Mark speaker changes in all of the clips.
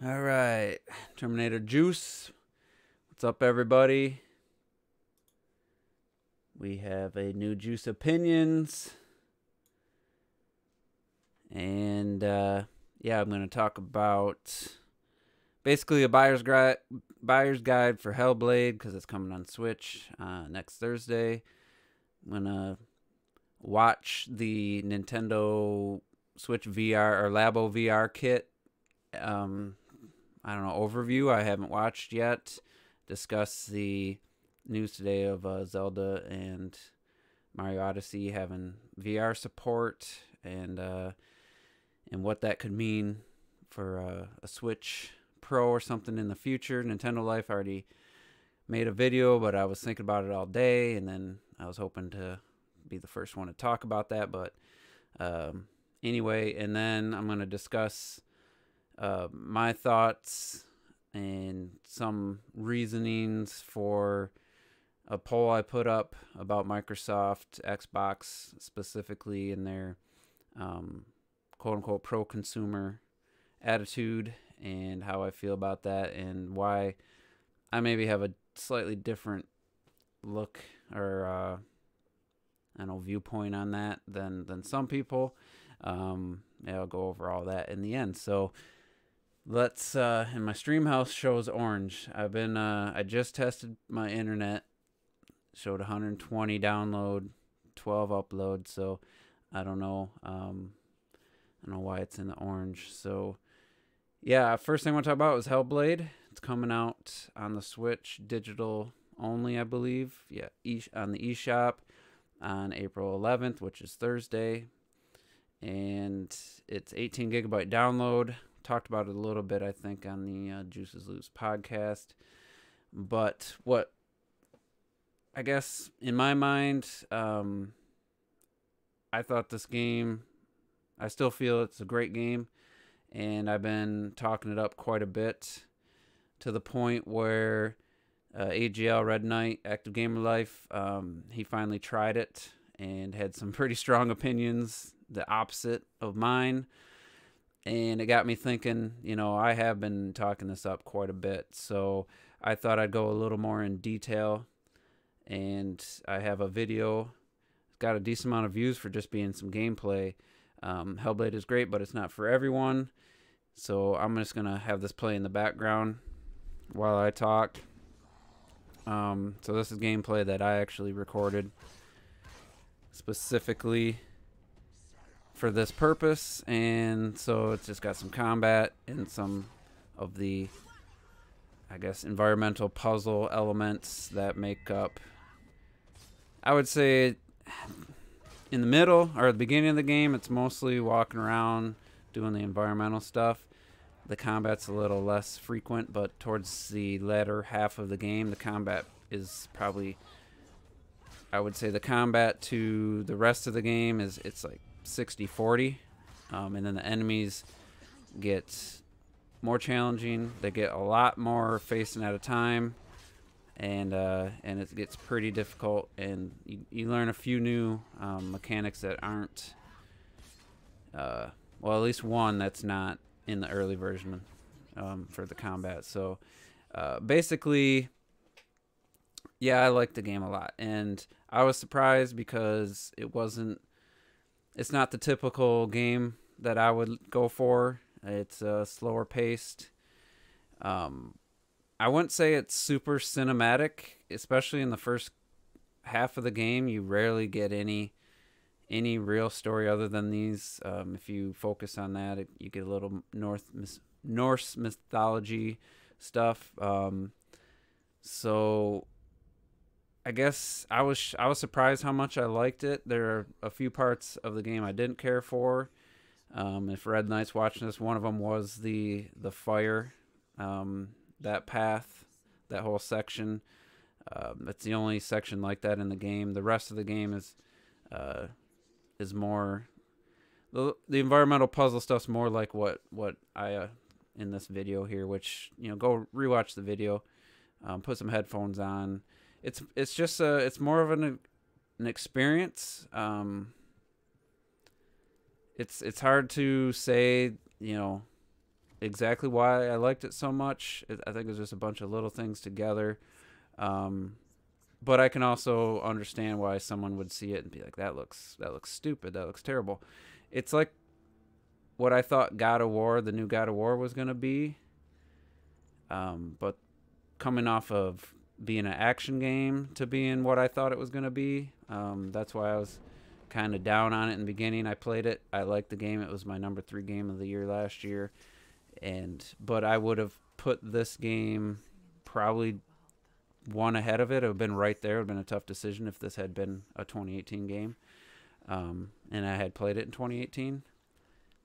Speaker 1: All right, Terminator Juice. What's up, everybody? We have a new Juice Opinions. And, yeah, I'm going to talk about basically a buyer's guide for Hellblade because it's coming on Switch next Thursday. I'm going to watch the Nintendo Switch VR or Labo VR kit. I don't know, overview I haven't watched yet. Discuss the news today of Zelda and Mario Odyssey having VR support and what that could mean for a Switch Pro or something in the future. Nintendo Life already made a video, but I was thinking about it all day, and then I was hoping to be the first one to talk about that. But anyway, and then I'm going to discuss my thoughts and some reasonings for a poll I put up about Microsoft, Xbox specifically, in their quote-unquote pro-consumer attitude and how I feel about that and why I maybe have a slightly different look or I don't know, viewpoint on that than some people. Yeah, I'll go over all that in the end. So let's and my stream house shows orange. I just tested my internet, showed 120 download, 12 upload, so I don't know why it's in the orange. So yeah, first thing I want to talk about was Hellblade. It's coming out on the Switch, digital only, I believe. Yeah, on the eShop on April 11th, which is Thursday, and it's 18 gigabyte download. Talked about it a little bit, I think, on the Juices Loose podcast. But what I guess in my mind, I thought this game, I still feel it's a great game, and I've been talking it up quite a bit to the point where AGL Red Knight, Active Gamer Life, he finally tried it and had some pretty strong opinions, the opposite of mine. And it got me thinking, I have been talking this up quite a bit, so I thought I'd go a little more in detail. And I have a video. It's got a decent amount of views for just being some gameplay. Hellblade is great, but it's not for everyone. So I'm just going to have this play in the background while I talk. So this is gameplay that I actually recorded specifically for this purpose, and so it's just got some combat and some of the, I guess, environmental puzzle elements that make up, I would say, in the middle or at the beginning of the game, it's mostly walking around doing the environmental stuff. The combat's a little less frequent, but towards the latter half of the game, the combat is probably, I would say, the combat to the rest of the game it's like 60-40, and then the enemies get more challenging. They get a lot more facing at a time, and it gets pretty difficult, and you learn a few new mechanics that aren't well, at least one that's not in the early version for the combat. So basically, yeah, I like the game a lot, and I was surprised because it's not the typical game that I would go for. It's slower paced. I wouldn't say it's super cinematic, especially in the first half of the game. You rarely get any real story other than these. If you focus on that, you get a little Norse mythology stuff. So I guess I was surprised how much I liked it. There are a few parts of the game I didn't care for. If Red Knight's watching this, one of them was the fire, that path, that whole section. That's the only section like that in the game. The rest of the game is more the environmental puzzle stuff's more like what I in this video here. Which go rewatch the video, put some headphones on. It's just it's more of an experience. It's hard to say exactly why I liked it so much. I think it was just a bunch of little things together. Um, but I can also understand why someone would see it and be like, that looks stupid. That looks terrible. It's like what I thought God of War, the new God of War, was gonna be. But coming off of being an action game to being what I thought it was gonna be, that's why I was kind of down on it in the beginning. I played it. I liked the game. It was my number 3 game of the year last year, but I would have put this game probably one ahead of it. It would have been right there. It would have been a tough decision if this had been a 2018 game, and I had played it in 2018.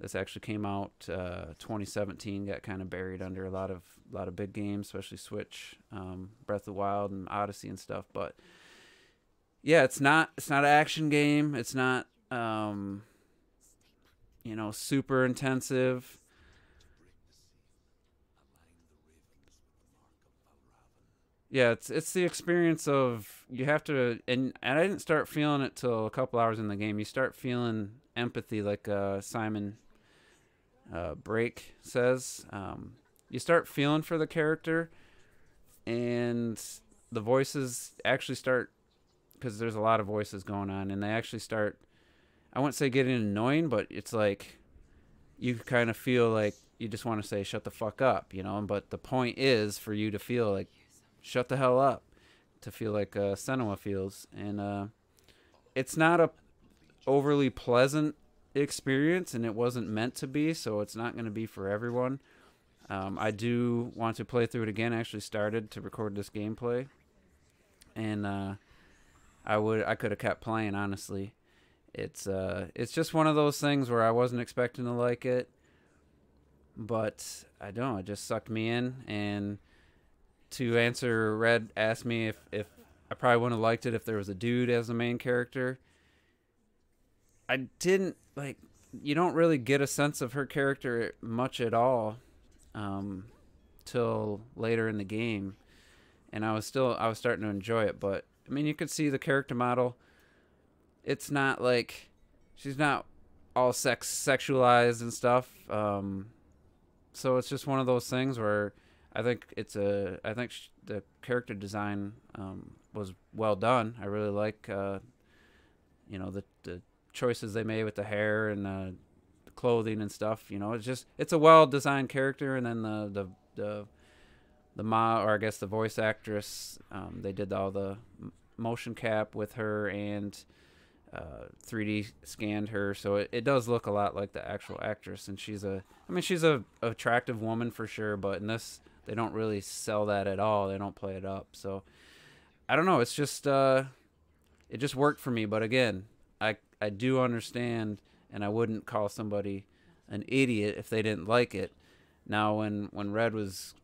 Speaker 1: This actually came out 2017. Got kind of buried under a lot of big games, especially Switch, Breath of the Wild, and Odyssey and stuff. But yeah, it's not an action game. It's not super intensive. Yeah, it's the experience of you have to, and I didn't start feeling it till a couple hours in the game. You start feeling empathy, like Simon Break says. You start feeling for the character, and the voices actually start, because there's a lot of voices going on, and they actually start, I wouldn't say getting annoying, but it's like you kind of feel like you just want to say shut the fuck up, but the point is for you to feel like shut the hell up, to feel like Senua feels. And it's not a overly pleasant experience, and it wasn't meant to be, so it's not going to be for everyone. I do want to play through it again. I actually started to record this gameplay, and I could have kept playing, honestly. It's just one of those things where I wasn't expecting to like it, but I don't know, it just sucked me in. And to answer, Red asked me if I probably wouldn't have liked it if there was a dude as the main character. I didn't like. You don't really get a sense of her character much at all till later in the game, and I was starting to enjoy it. But I mean, you could see the character model. It's not like she's not all sexualized and stuff. So it's just one of those things where I think the character design was well done. I really like the choices they made with the hair and the clothing and stuff. It's a well designed character. And then the or I guess the voice actress, they did all the motion cap with her and 3D scanned her, so it does look a lot like the actual actress. And she's a attractive woman for sure, but in this they don't really sell that at all. They don't play it up. So I don't know, it's just it just worked for me. But again, I do understand, and I wouldn't call somebody an idiot if they didn't like it. Now when Red was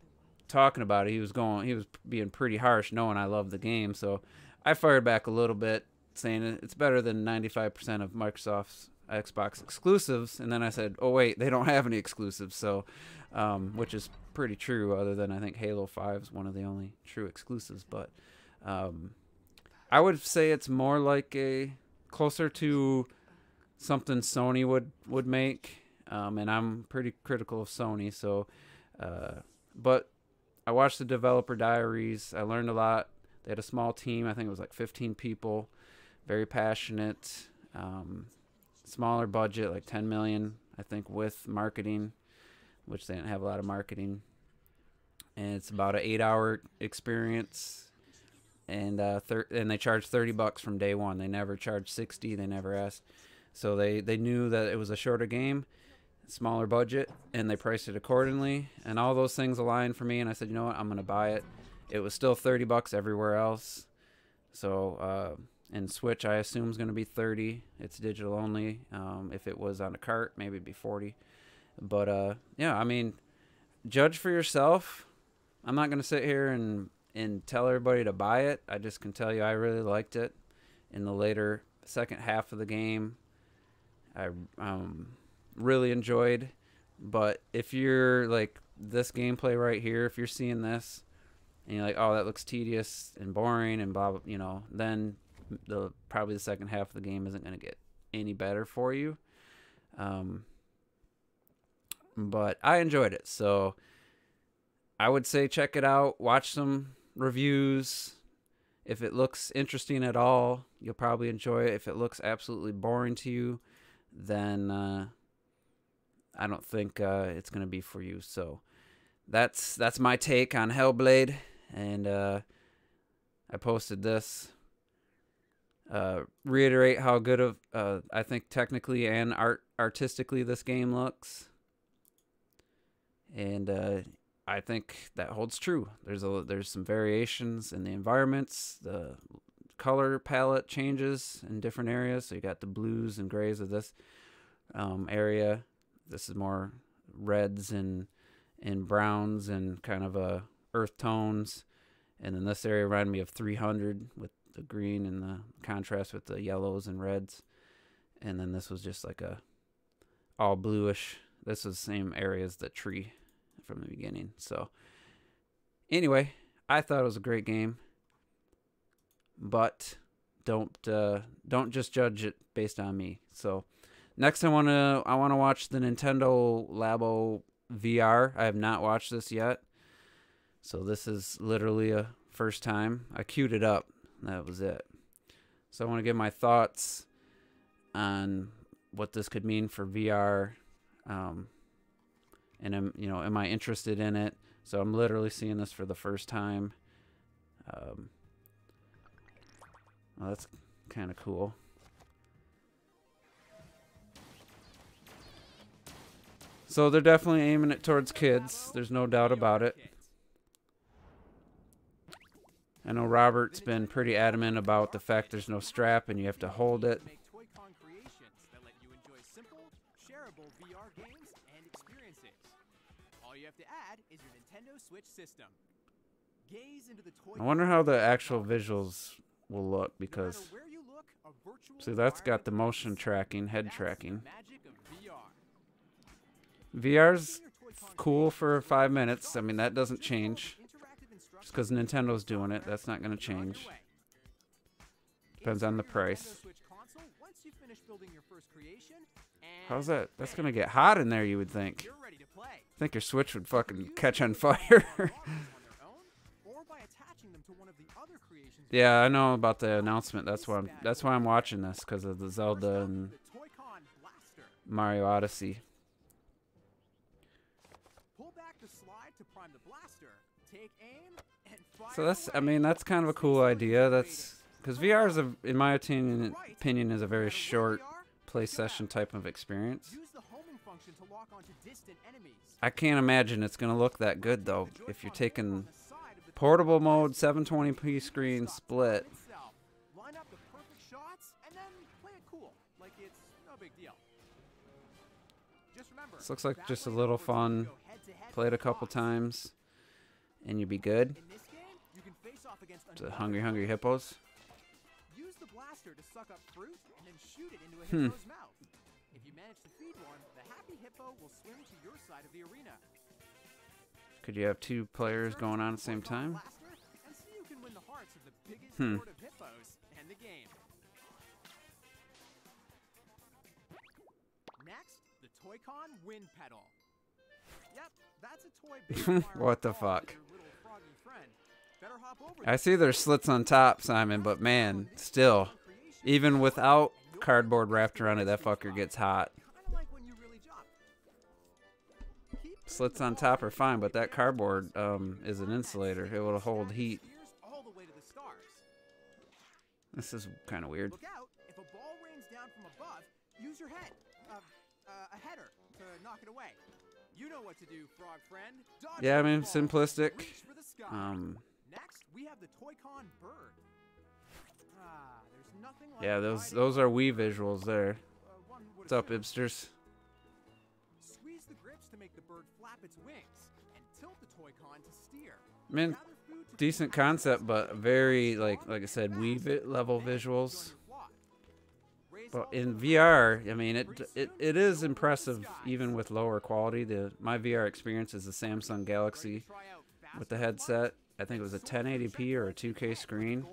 Speaker 1: talking about it, he was being pretty harsh, knowing I love the game. So I fired back a little bit, saying it's better than 95% of Microsoft's Xbox exclusives. And then I said, oh wait, they don't have any exclusives. So which is pretty true, other than I think Halo 5 is one of the only true exclusives. But I would say it's more like closer to something Sony would make, and I'm pretty critical of Sony. So but I watched the developer diaries. I learned a lot. They had a small team. I think it was like 15 people. Very passionate. Smaller budget, like 10 million, I think, with marketing, which they didn't have a lot of marketing. And it's about an 8-hour experience. And they charged $30 from day one. They never charged 60. They never asked. So they knew that it was a shorter game, smaller budget, and they priced it accordingly. And all those things aligned for me. And I said, you know what, I'm gonna buy it. It was still $30 everywhere else. So and Switch, I assume, is gonna be 30. It's digital only. If it was on a cart, maybe it'd be 40. But yeah, I mean, judge for yourself. I'm not gonna sit here and tell everybody to buy it. I just can tell you I really liked it. In the later second half of the game, I really enjoyed. But if you're like this gameplay right here, if you're seeing this and you're like, oh, that looks tedious and boring and blah, blah, then probably the second half of the game isn't going to get any better for you. but I enjoyed it. So I would say check it out. Watch some reviews. If it looks interesting at all, you'll probably enjoy it. If it looks absolutely boring to you, then I don't think it's going to be for you. So that's my take on Hellblade, and I posted this. Reiterate how good of I think technically and artistically this game looks, and I think that holds true. There's some variations in the environments. The color palette changes in different areas. So you got the blues and grays of this area. This is more reds and browns and kind of earth tones. And then this area reminded me of 300 with the green and the contrast with the yellows and reds. And then this was just like a all bluish. This was the same area as the tree from the beginning. So anyway, I thought it was a great game, but don't just judge it based on me. So next I want to watch the Nintendo Labo VR. I have not watched this yet, so this is literally a first time. I queued it up. That was it. So I want to give my thoughts on what this could mean for VR. And am I interested in it? So I'm literally seeing this for the first time. Well, that's kind of cool. So they're definitely aiming it towards kids. There's no doubt about it. I know Robert's been pretty adamant about the fact there's no strap and you have to hold it.
Speaker 2: All you have to add is your Nintendo Switch system. Gaze into the toy.
Speaker 1: I wonder how the actual visuals will look, because see, that's got the motion tracking, head tracking. VR's cool for 5 minutes. I mean, that doesn't change. Just because Nintendo's doing it, that's not going to change. Depends on the price. How's that? That's going to get hot in there, you would think. I think your Switch would fucking catch on fire. Yeah, I know about the announcement. That's why I'm watching this, because of the Zelda and Mario Odyssey. So that's kind of a cool idea. That's because VR is in my opinion, is a very short play session type of experience. I can't imagine it's going to look that good, though, if you're taking portable mode, 720p screen, split. This looks like just a little fun. Play it a couple times, and you'd be good. To Hungry Hippos.
Speaker 2: Use the blaster to suck up fruit and then shoot it into a hippo's mouth. If you manage to feed one, the happy hippo will swim to your side of the arena.
Speaker 1: Could you have 2 players going on at the same time?
Speaker 2: And see who can win the hearts of the biggest horde of hippos and the game. Next, the Toy-Con Wind Pedal. Yep, that's a toy.
Speaker 1: What the fuck? I see there's slits on top, Simon, but man, still, even without cardboard wrapped around it, that fucker gets hot. Slits on top are fine, but that cardboard is an insulator. It will hold heat. This is kind of weird.
Speaker 2: Look out! If a ball rains down from above, use your head, a header, to knock it away. You know what to do, frog friend. Dodge.
Speaker 1: Yeah, I mean, simplistic.
Speaker 2: Next, we have the Toy-Con bird. There's nothing like
Speaker 1: yeah, those are Wii visuals there. What's up, hipsters?
Speaker 2: Squeeze the grips to make the bird flap its wings and tilt the Toy-Con to steer.
Speaker 1: I mean, decent concept, but very like I said, Wii level visuals. But in VR, I mean, it is impressive even with lower quality. My VR experience is the Samsung Galaxy with the headset. I think it was a 1080p or a 2K screen,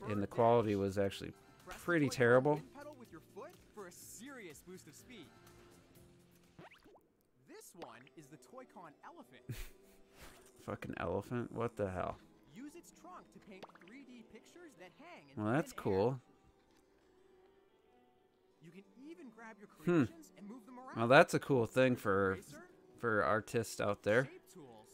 Speaker 1: and the quality was actually pretty terrible.
Speaker 2: one is the Toy-Con elephant.
Speaker 1: Fucking elephant? What the hell?
Speaker 2: Use its trunk to paint 3D pictures that hang in
Speaker 1: Well, that's
Speaker 2: thin air.
Speaker 1: cool.
Speaker 2: You can even grab your creations and move them around.
Speaker 1: Well, that's a cool thing
Speaker 2: With
Speaker 1: for
Speaker 2: eraser,
Speaker 1: artists out there.
Speaker 2: shape tools,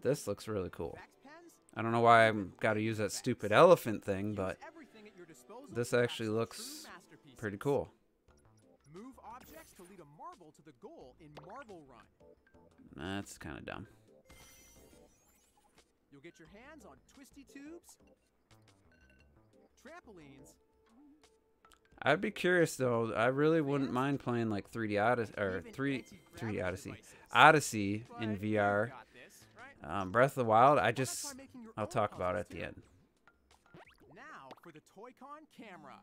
Speaker 1: This looks really cool.
Speaker 2: Vex pens,
Speaker 1: I don't know why I'm got to use that stupid elephant thing, but
Speaker 2: use everything at your disposal
Speaker 1: this
Speaker 2: to craft
Speaker 1: actually
Speaker 2: some
Speaker 1: looks
Speaker 2: true masterpieces.
Speaker 1: pretty cool.
Speaker 2: Move objects to lead a marble to the goal in Marble Run.
Speaker 1: That's kind of dumb.
Speaker 2: You'll get your hands on twisty tubes, trampolines,
Speaker 1: I'd be curious though. I really wouldn't mind playing like 3D Odyssey or
Speaker 2: even
Speaker 1: 3D
Speaker 2: anti-gravity
Speaker 1: Odyssey,
Speaker 2: devices.
Speaker 1: Odyssey in
Speaker 2: But
Speaker 1: VR.
Speaker 2: you got this, right?
Speaker 1: Breath of the Wild.
Speaker 2: Why not try making your
Speaker 1: I'll
Speaker 2: own
Speaker 1: talk about it
Speaker 2: puzzles
Speaker 1: at the
Speaker 2: too?
Speaker 1: end.
Speaker 2: Now for the Toy-Con camera.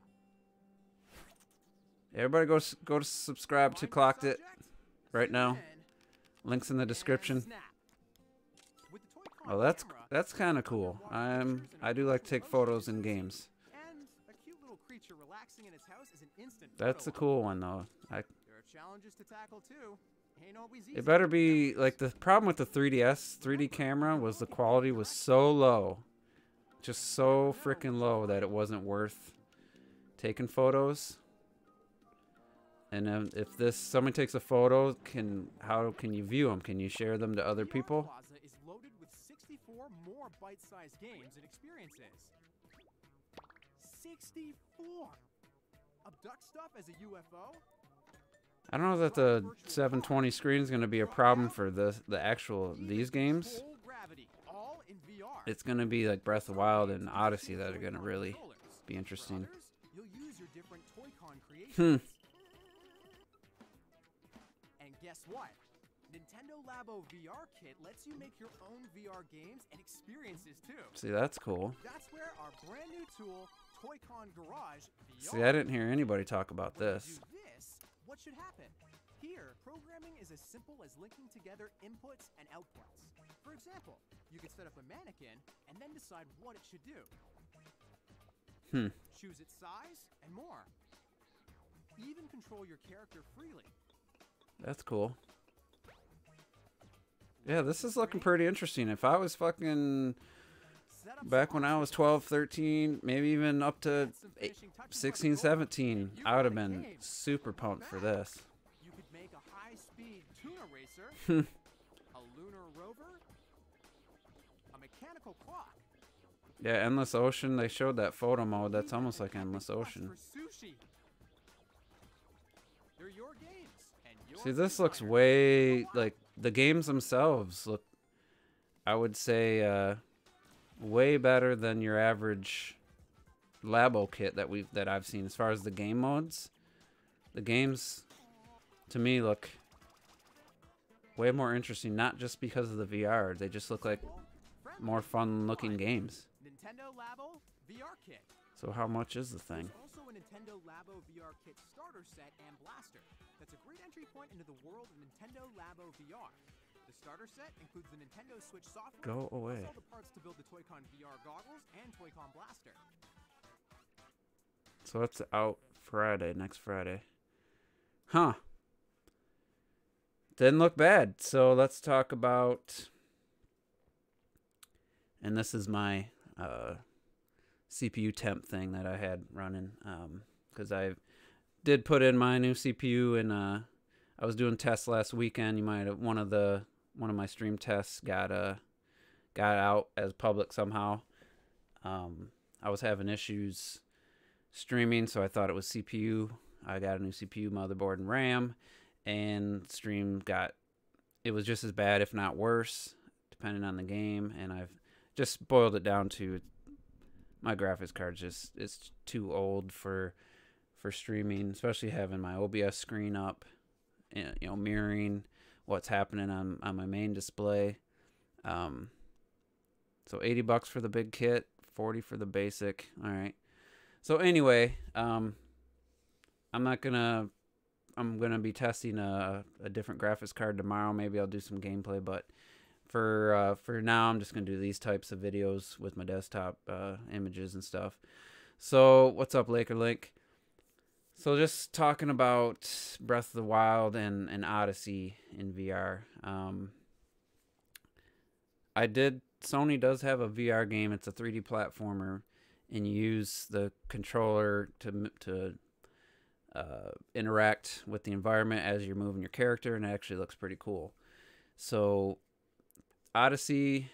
Speaker 1: Everybody go to subscribe to
Speaker 2: Find your
Speaker 1: Clocked It
Speaker 2: subject,
Speaker 1: right
Speaker 2: zoom
Speaker 1: now.
Speaker 2: in,
Speaker 1: Links in the
Speaker 2: and
Speaker 1: description.
Speaker 2: snap. With the Toy-Con
Speaker 1: Oh, that's
Speaker 2: camera,
Speaker 1: kind of cool. I do like to take photos in games.
Speaker 2: and a cute little creature relaxing in its house is an instant
Speaker 1: That's a
Speaker 2: photo
Speaker 1: cool one though.
Speaker 2: There are challenges to tackle too. Ain't always easy.
Speaker 1: It better be like the problem with the 3DS 3D camera was the quality was so low, just so freaking low that it wasn't worth taking photos. And if somebody takes a photo, how can you view them? Can you share them to other
Speaker 2: VR
Speaker 1: people?
Speaker 2: Plaza is loaded with 64 more bite-sized games and experiences. 64. Abduct stuff as a UFO.
Speaker 1: I don't know that the 720 screen is going to be a problem for these games.
Speaker 2: Control gravity, all in VR.
Speaker 1: It's going to be like Breath of the Wild and Odyssey that are going to really be
Speaker 2: For
Speaker 1: interesting.
Speaker 2: others, you'll use your different Toy-Con creations. And guess what? Nintendo Labo VR Kit lets you make your own VR games and experiences too.
Speaker 1: See, that's cool.
Speaker 2: That's where our brand new tool, Toy-Con Garage VR.
Speaker 1: See, I didn't hear anybody talk about
Speaker 2: When you
Speaker 1: this.
Speaker 2: do this, what should happen? Here, programming is as simple as linking together inputs and outputs. For example, you could set up a mannequin and then decide what it should do. Choose its size and more. Even control your character freely.
Speaker 1: That's cool. Yeah, this is looking pretty interesting. If I was fucking
Speaker 2: Set up
Speaker 1: back
Speaker 2: some
Speaker 1: when I was
Speaker 2: obstacles.
Speaker 1: 12, 13, maybe even up to
Speaker 2: Add some finishing touches on the
Speaker 1: 16,
Speaker 2: goal,
Speaker 1: 17,
Speaker 2: and you
Speaker 1: I would
Speaker 2: got
Speaker 1: have
Speaker 2: a
Speaker 1: been
Speaker 2: game.
Speaker 1: super pumped for this.
Speaker 2: You could make a high-speed tuna racer, a lunar rover, a mechanical clock.
Speaker 1: Yeah, Endless Ocean, they showed that photo mode. That's almost like Endless
Speaker 2: Epic
Speaker 1: Ocean.
Speaker 2: Quest for sushi. They're your games, and your
Speaker 1: See, this looks
Speaker 2: designer.
Speaker 1: way, like, the games themselves look, I would say, way better than your average Labo kit that I've seen. As far as the game modes, the games, to me, look way more interesting, not just because of the VR. They just look like
Speaker 2: Friendly,
Speaker 1: more fun-looking games.
Speaker 2: Nintendo Labo VR Kit.
Speaker 1: So how much is the thing?
Speaker 2: There's also a Nintendo Labo VR Kit starter set and blaster. That's a great entry point into the world of Nintendo Labo VR. The starter set includes the Nintendo Switch software,
Speaker 1: Go away.
Speaker 2: plus all the parts to build the Toy-Con VR goggles and Toy-Con blaster.
Speaker 1: So it's out Friday, next Friday. Huh. Didn't look bad. So let's talk about, and this is my CPU temp thing that I had running, because I did put in my new CPU, and I was doing tests last weekend. You might have one of my stream tests got out as public somehow. I was having issues streaming, so I thought it was CPU. I got a new CPU, motherboard, and RAM, and stream it was just as bad, if not worse, depending on the game. And I've just boiled it down to my graphics card it's too old for streaming, especially having my OBS screen up, and, you know, mirroring what's happening on my main display. So $80 for the big kit, $40 for the basic. All right. So anyway, I'm gonna be testing a different graphics card tomorrow. Maybe I'll do some gameplay, but for now, I'm just gonna do these types of videos with my desktop images and stuff. So what's up, Laker Link? So just talking about Breath of the Wild and Odyssey in VR. I did. Sony does have a VR game. It's a 3D platformer, and you use the controller to interact with the environment as you're moving your character, and it actually looks pretty cool. So Odyssey,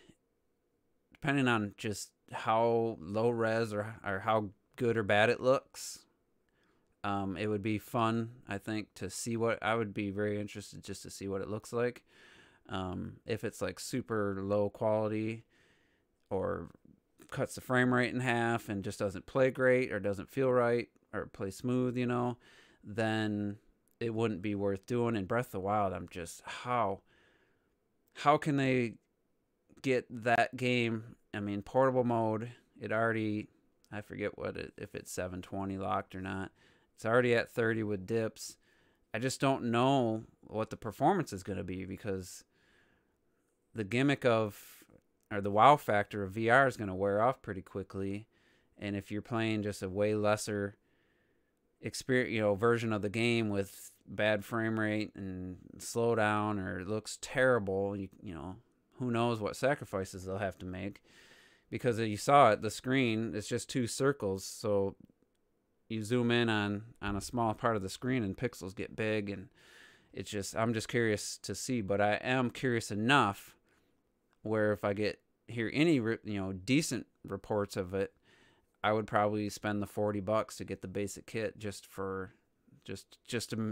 Speaker 1: depending on just how low res or how good or bad it looks, it would be fun, I think, to see what I would be very interested just to see what it looks like. If it's like super low quality or cuts the frame rate in half and just doesn't play great or doesn't feel right or play smooth, then it wouldn't be worth doing. In Breath of the Wild, I'm just how can they get that game? I mean, portable mode. It already, I forget if it's 720 locked or not. It's already at 30 with dips. I just don't know what the performance is going to be because the gimmick of, or the wow factor of VR is going to wear off pretty quickly. And if you're playing just a way lesser experience, version of the game with bad frame rate and slow down, or it looks terrible, who knows what sacrifices they'll have to make. Because you saw it, the screen, it's just two circles. So you zoom in on a small part of the screen and pixels get big, and I'm just curious to see. But I am curious enough where if I hear any decent reports of it, I would probably spend the $40 to get the basic kit just to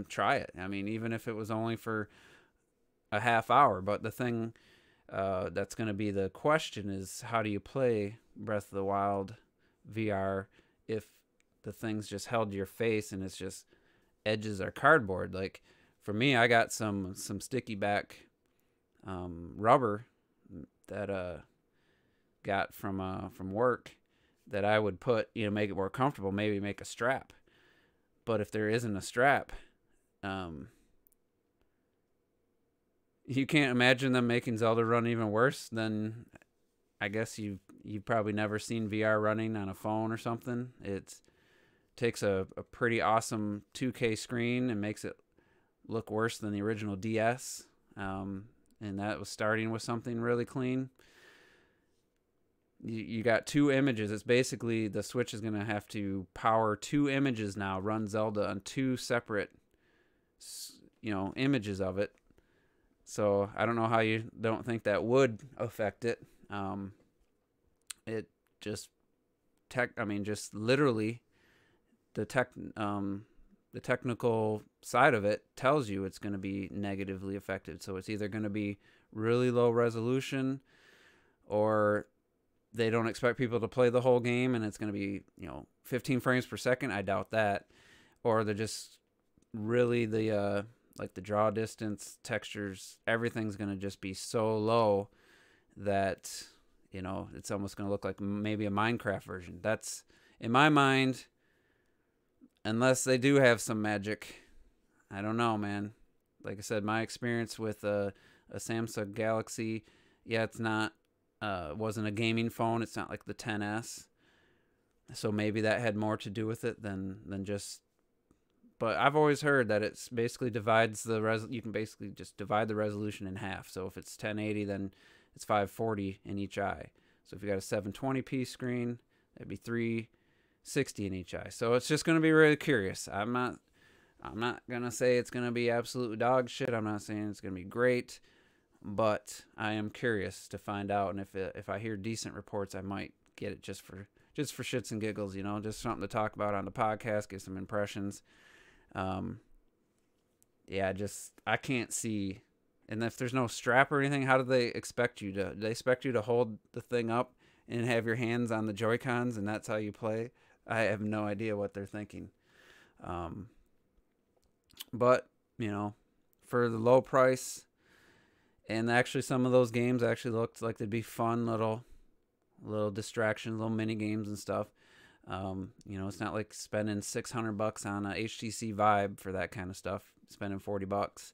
Speaker 1: try it. I mean, even if it was only for a half hour. But the thing that's going to be the question is, how do you play Breath of the Wild VR if the thing's just held to your face and it's just edges are cardboard? Like for me, I got some sticky back rubber that got from work that I would put, make it more comfortable, maybe make a strap. But if there isn't a strap, you can't imagine them making Zelda run even worse. Then I guess you've probably never seen VR running on a phone or something. It takes a pretty awesome 2K screen and makes it look worse than the original DS. And that was starting with something really clean. You got two images. It's basically the Switch is going to have to power two images now, run Zelda on two separate, images of it. So I don't know how you don't think that would affect it. It just just literally the technical side of it tells you it's going to be negatively affected. So it's either going to be really low resolution, or they don't expect people to play the whole game and it's going to be 15 frames per second. I doubt that. Or they're just really the draw distance, textures, everything's going to just be so low that it's almost going to look like maybe a Minecraft version. That's, in my mind, unless they do have some magic. I don't know, man. Like I said, my experience with a Samsung Galaxy, it's not wasn't a gaming phone. It's not like the 10S. So maybe that had more to do with it than just. But I've always heard that it's basically divides you can basically just divide the resolution in half. So if it's 1080, then it's 540 in each eye. So if you got a 720p screen, that'd be 360 in each eye. So it's just going to be really curious. I'm not going to say it's going to be absolute dog shit. I'm not saying it's going to be great, but I am curious to find out. And if I hear decent reports, I might get it just for shits and giggles, just something to talk about on the podcast, get some impressions. I can't see. And if there's no strap or anything, how do they expect you to? Do they expect you to hold the thing up and have your hands on the Joy-Cons and that's how you play? I have no idea what they're thinking. But for the low price, and actually some of those games actually looked like they'd be fun little distractions, little mini games and stuff. It's not like spending $600 on a HTC Vive for that kind of stuff. Spending $40,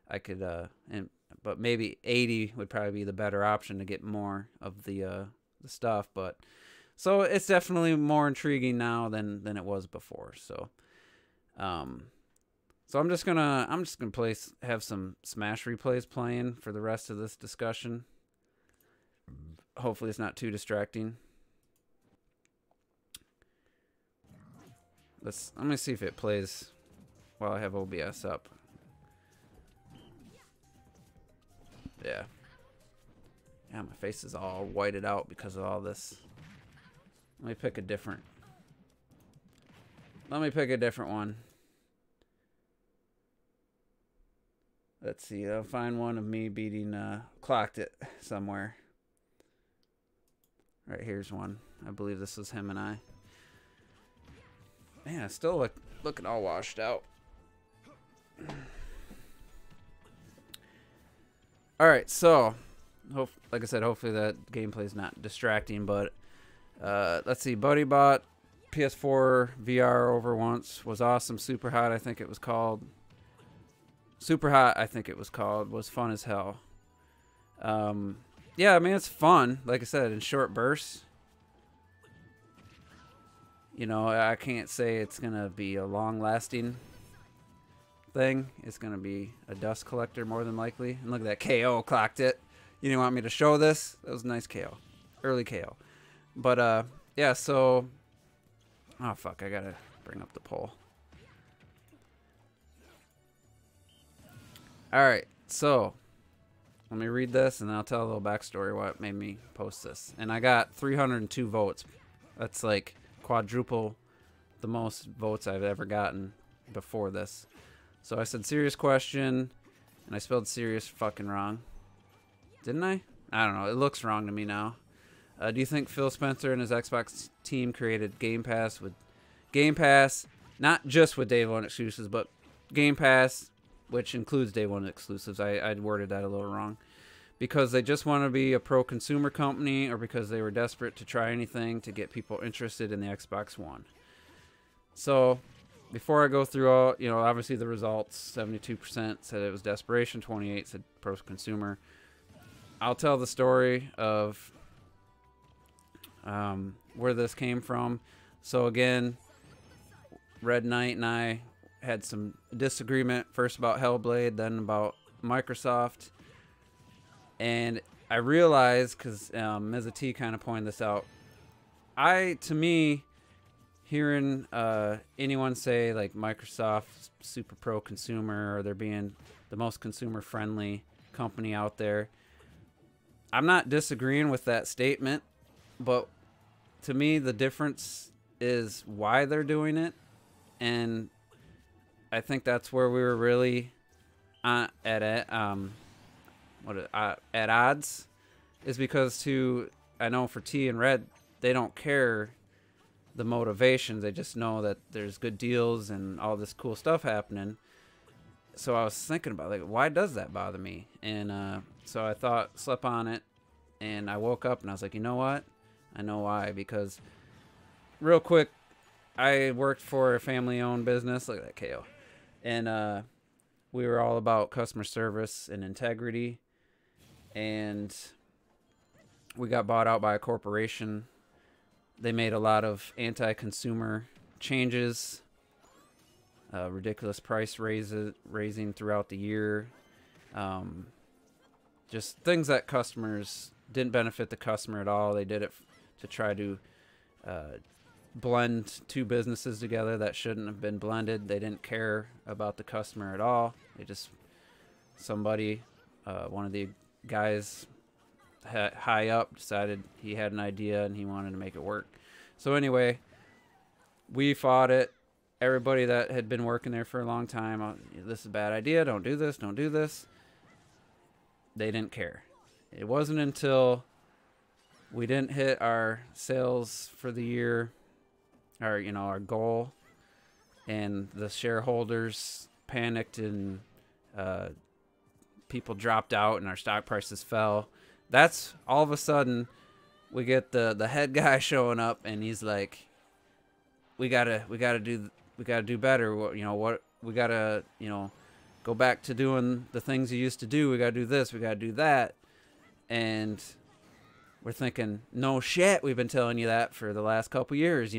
Speaker 1: I could, but maybe 80 would probably be the better option to get more of the stuff. But so it's definitely more intriguing now than it was before. So So I'm just gonna have some Smash replays playing for the rest of this discussion. Hopefully it's not too distracting. Let me see if it plays while I have OBS up. Yeah. Yeah, my face is all whited out because of all this. Let me pick a different one. Let's see. I'll find one of me beating Clocked It somewhere. Right, here's one. I believe this was him and I. Man, I still looking all washed out. All right, so like I said, hopefully that gameplay is not distracting. But let's see. Buddy bought PS4 VR over once. Was awesome. Super Hot, I think it was called. Super Hot, I think it was called. Was fun as hell. Yeah, I mean, it's fun. Like I said, in short bursts. You know, I can't say it's going to be a long-lasting thing. It's going to be a dust collector more than likely. And look at that, KO Clocked It. You didn't want me to show this? That was a nice KO. Early KO. But, yeah, so... Oh, fuck, I got to bring up the poll. Alright, so... Let me read this, and then I'll tell a little backstory what made me post this. And I got 302 votes. That's like quadruple the most votes I've ever gotten before this. So I said serious question, and I spelled serious fucking wrong. Didn't I? I don't know. It looks wrong to me now. Do you think Phil Spencer and his Xbox team created Game Pass, not just with Day 1 exclusives, but Game Pass, which includes Day 1 exclusives. I worded that a little wrong. Because they just want to be a pro-consumer company, or because they were desperate to try anything to get people interested in the Xbox One. So, before I go through all, you know, obviously the results, 72% said it was desperation, 28% said pro-consumer. I'll tell the story of where this came from. So again, Red Knight and I had some disagreement, first about Hellblade, then about Microsoft. And I realized, because Ms. T kind of pointed this out, to me, hearing anyone say like Microsoft's super pro consumer, or they're being the most consumer friendly company out there, I'm not disagreeing with that statement, but to me the difference is why they're doing it. And I think that's where we were really at odds, is because I know for T and Red, they don't care the motivations. They just know that there's good deals and all this cool stuff happening. So I was thinking about, like, why does that bother me? And so I slept on it, and I woke up and I was like, you know what? I know why. Because real quick, I worked for a family-owned business. Look at that KO. And we were all about customer service and integrity. And we got bought out by a corporation. They made a lot of anti-consumer changes, ridiculous price raising throughout the year, just things that customers didn't benefit the customer at all. They did it to try to blend two businesses together that shouldn't have been blended. They didn't care about the customer at all. They just, one of the guys high up decided he had an idea and he wanted to make it work. So anyway, we fought it. Everybody that had been working there for a long time, this is a bad idea, don't do this, don't do this. They didn't care. It wasn't until we didn't hit our sales for the year, our goal, and the shareholders panicked and people dropped out and our stock prices fell. That's all of a sudden we get the head guy showing up, and he's like, we gotta do better. We gotta go back to doing the things you used to do. We gotta do this, we gotta do that. And we're thinking, no shit, we've been telling you that for the last couple years,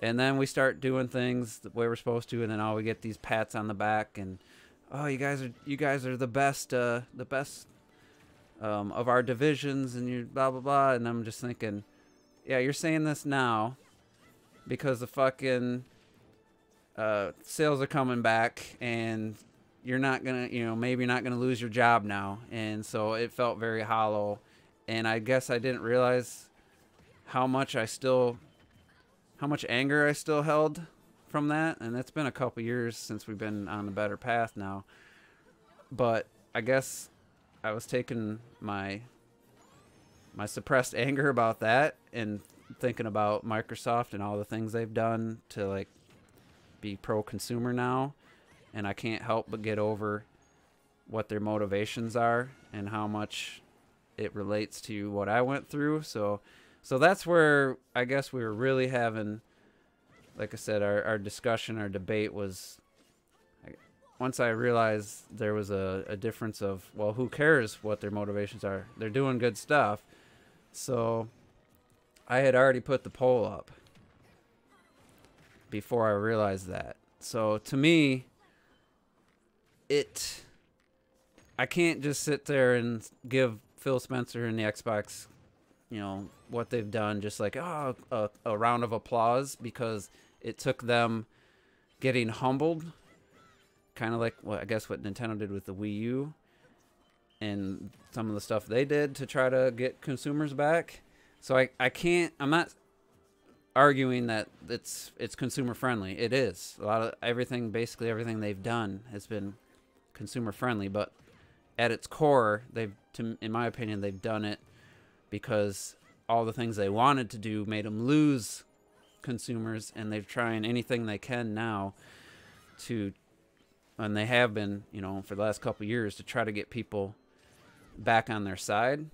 Speaker 1: And then we start doing things the way we're supposed to, and then we get these pats on the back, and oh, you guys are the best of our divisions, and you blah blah blah. And I'm just thinking, yeah, you're saying this now because the fucking sales are coming back, and you're not gonna, maybe you're not gonna lose your job now. And so it felt very hollow, and I guess I didn't realize how much anger I still held from that. And it's been a couple years since we've been on the better path now, but I guess I was taking my suppressed anger about that and thinking about Microsoft and all the things they've done to like be pro-consumer now, and I can't help but get over what their motivations are and how much it relates to what I went through. So that's where I guess we were really having, like I said, our discussion, our debate was, once I realized there was a difference of, well, who cares what their motivations are? They're doing good stuff. So I had already put the poll up before I realized that. So to me, I can't just sit there and give Phil Spencer and the Xbox, what they've done, just like, a round of applause, because it took them getting humbled, kind of like I guess what Nintendo did with the Wii U and some of the stuff they did to try to get consumers back. So I'm not arguing that it's consumer friendly. It is. Basically everything they've done has been consumer friendly, but at its core, in my opinion, they've done it because all the things they wanted to do made them lose consumers, and they're trying anything they can now and they have been, for the last couple of years, to try to get people back on their side.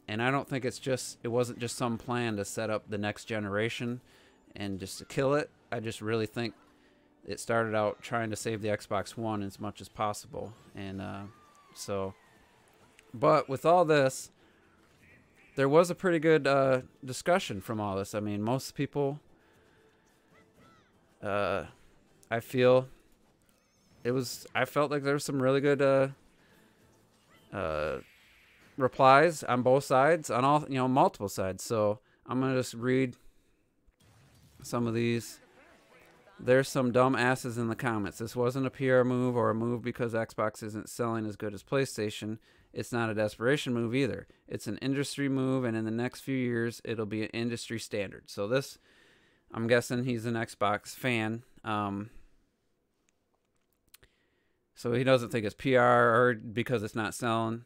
Speaker 1: And I don't think it wasn't just some plan to set up the next generation and just to kill it. I just really think it started out trying to save the Xbox One as much as possible. And but with all this, there was a pretty good discussion from all this. I mean, most people, I felt like there was some really good replies on both sides, on all, multiple sides. So I'm gonna just read some of these. There's some dumb asses in the comments. This wasn't a PR move or a move because Xbox isn't selling as good as PlayStation. It's not a desperation move either. It's an industry move, and in the next few years, it'll be an industry standard. So this, I'm guessing he's an Xbox fan. So he doesn't think it's PR or because it's not selling,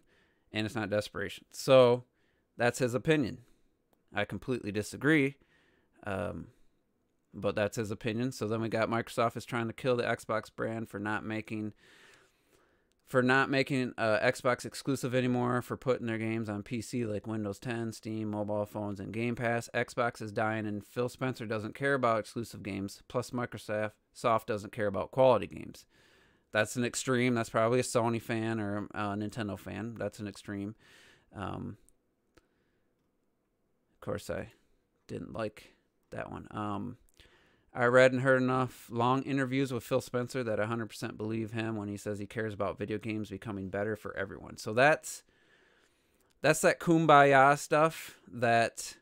Speaker 1: and it's not desperation. So that's his opinion. I completely disagree. But that's his opinion. So then we got Microsoft is trying to kill the Xbox brand for not making Xbox exclusive anymore, for putting their games on PC like Windows 10, Steam, mobile phones, and Game Pass. Xbox is dying, and Phil Spencer doesn't care about exclusive games. Plus, Microsoft doesn't care about quality games. That's an extreme. That's probably a Sony fan or a Nintendo fan. That's an extreme. Of course, I didn't like that one. I read and heard enough long interviews with Phil Spencer that I 100% believe him when he says he cares about video games becoming better for everyone. So that's that kumbaya stuff that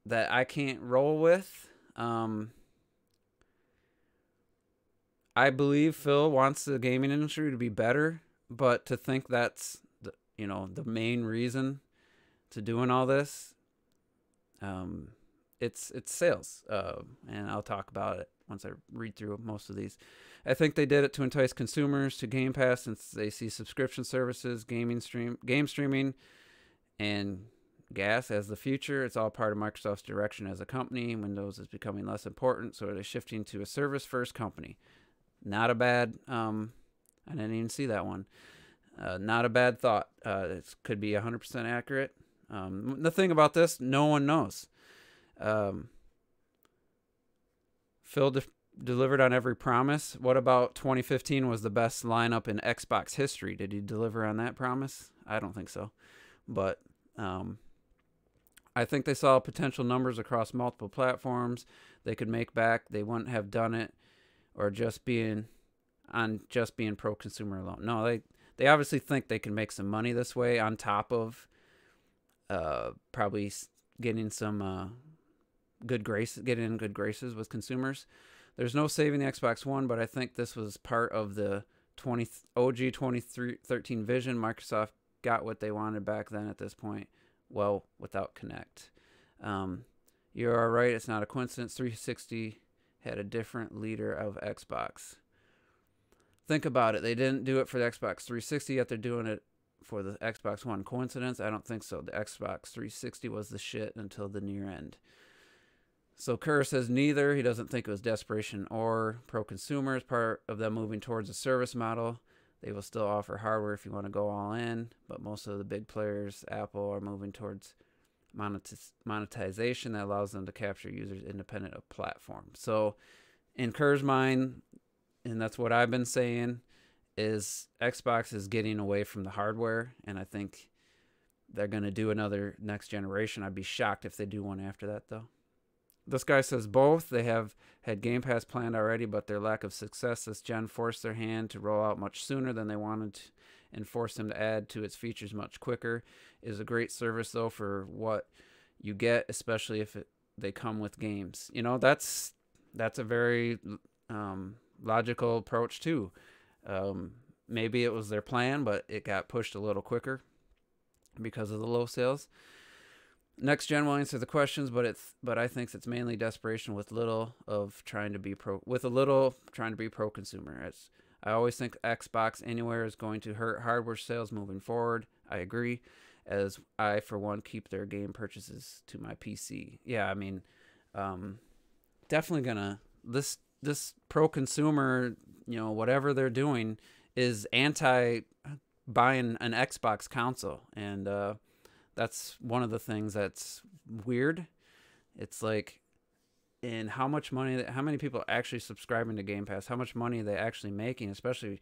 Speaker 1: I can't roll with. I believe Phil wants the gaming industry to be better, but to think that's the main reason to doing all this, it's sales, and I'll talk about it once I read through most of these. I think they did it to entice consumers to Game Pass, since they see subscription services, game streaming, and gas as the future. It's all part of Microsoft's direction as a company. Windows is becoming less important, so they're shifting to a service-first company. Not a bad, I didn't even see that one. Not a bad thought. It could be 100% accurate. The thing about this, no one knows. Phil delivered on every promise. What about 2015 was the best lineup in Xbox history? Did he deliver on that promise? I don't think so. But I think they saw potential numbers across multiple platforms they could make back. They wouldn't have done it or just being pro consumer alone. No, they obviously think they can make some money this way on top of probably getting some getting in good graces with consumers. There's no saving the Xbox One, but I think this was part of the OG 2013 vision. Microsoft got what they wanted back then at this point. Well, without Kinect. You are right, it's not a coincidence. 360 had a different leader of Xbox. Think about it. They didn't do it for the Xbox 360, yet they're doing it for the Xbox One. Coincidence? I don't think so. The Xbox 360 was the shit until the near end. So Kerr says neither. He doesn't think it was desperation or pro-consumer. As part of them moving towards a service model, they will still offer hardware if you want to go all in, but most of the big players, Apple, are moving towards monetization that allows them to capture users independent of platform. So in Kerr's mind, and that's what I've been saying, is Xbox is getting away from the hardware, and I think they're going to do another next generation. I'd be shocked if they do one after that, though. This guy says both. They have had Game Pass planned already, but their lack of success this gen forced their hand to roll out much sooner than they wanted and forced them to add to its features much quicker. It is a great service, though, for what you get, especially if they come with games. You know, that's a very logical approach, too. Maybe it was their plan, but it got pushed a little quicker because of the low sales. Next gen will answer the questions, but I think it's mainly desperation with little trying to be pro consumer. I always think Xbox Anywhere is going to hurt hardware sales moving forward. I agree, as I for one keep their game purchases to my PC. Yeah, I mean, definitely gonna this pro consumer, you know, whatever they're doing is anti buying an Xbox console, and that's one of the things that's weird. It's like, in how many people are actually subscribing to Game Pass? How much money are they actually making? Especially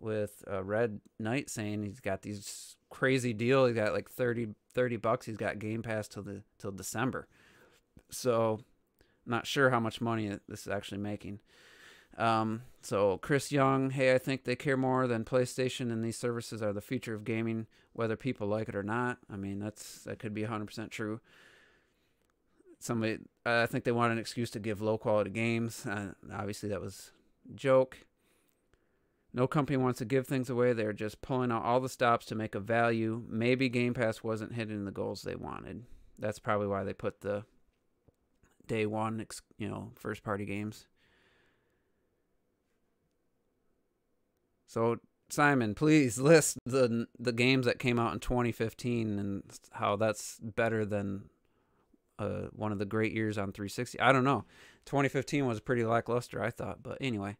Speaker 1: with Red Knight saying he's got these crazy deal. He got like $30. He's got Game Pass till December. So, not sure how much money this is actually making. So Chris Young, hey, I think they care more than PlayStation, and these services are the future of gaming, whether people like it or not. I mean, that could be 100% true. I think they want an excuse to give low quality games. Obviously that was a joke. No company wants to give things away. They're just pulling out all the stops to make a value. Maybe Game Pass wasn't hitting the goals they wanted. That's probably why they put the day one, first party games. So, Simon, please list the games that came out in 2015 and how that's better than one of the great years on 360. I don't know. 2015 was pretty lackluster, I thought. But anyway.